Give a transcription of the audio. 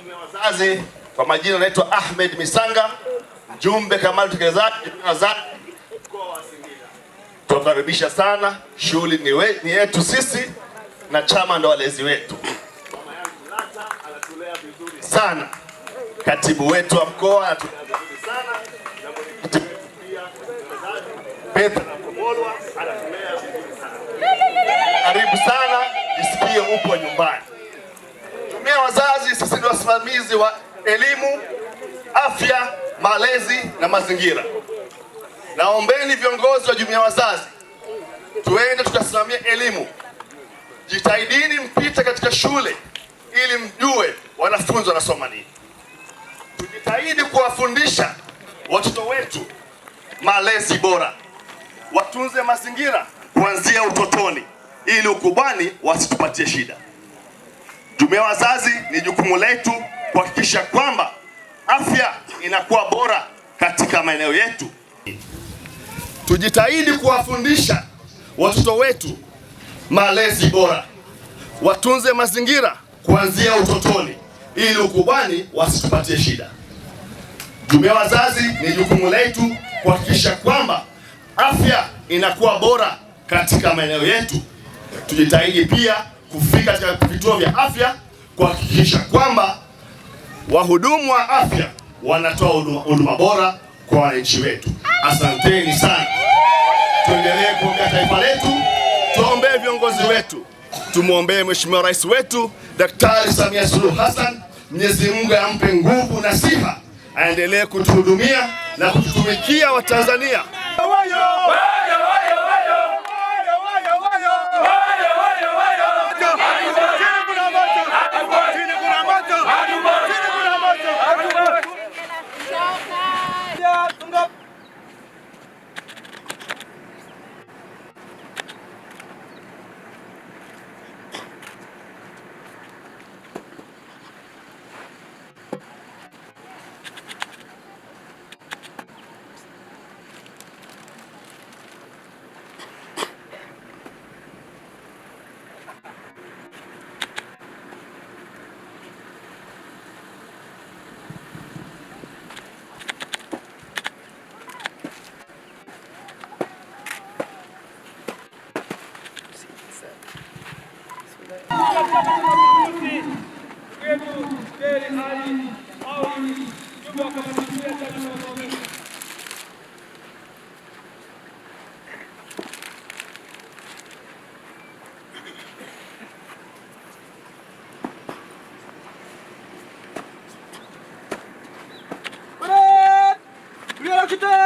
Wazazi, kwa majina naitwa Ahmed Misanga, mjumbe kamati utekelezaji wazazi mkoa wa Singida. Tunakaribisha sana, shughuli ni yetu sisi na chama ndo walezi wetu. Mama yangu Lata anatulea vizuri sana, katibu wetu wa mkoa anatulea vizuri sana, na mwenyekiti wetu pia Petra Komolwa anatulea vizuri sana. Karibu sana, jisikie upo nyumbani. Jumuiya ya wazazi, sisi ni wasimamizi wa elimu, afya, malezi na mazingira. Naombeni viongozi wa jumuiya ya wazazi, tuende tukasimamia elimu. Jitahidini mpite katika shule ili mjue wanafunzi wanasoma nini. Tujitahidi kuwafundisha watoto wetu malezi bora. Watunze mazingira kuanzia utotoni ili ukubwani wasitupatie shida. Jumuiya ya wazazi, ni jukumu letu kuhakikisha kwamba afya inakuwa bora katika maeneo yetu. Tujitahidi kuwafundisha watoto wetu malezi bora. Watunze mazingira kuanzia utotoni ili ukubwani wasitupatie shida. Jumuiya ya wazazi, ni jukumu letu kuhakikisha kwamba afya inakuwa bora katika maeneo yetu. Tujitahidi pia kufika katika vituo vya afya kuhakikisha kwamba wahudumu wa afya wanatoa huduma bora kwa wananchi wetu. Asanteni sana. Tuendelee kuombea taifa letu, tuombee viongozi wetu, tumuombee Mheshimiwa Rais wetu Daktari Samia Suluhu Hassan. Mwenyezi Mungu ampe nguvu na siha, aendelee kutuhudumia na kututumikia Watanzania. Kita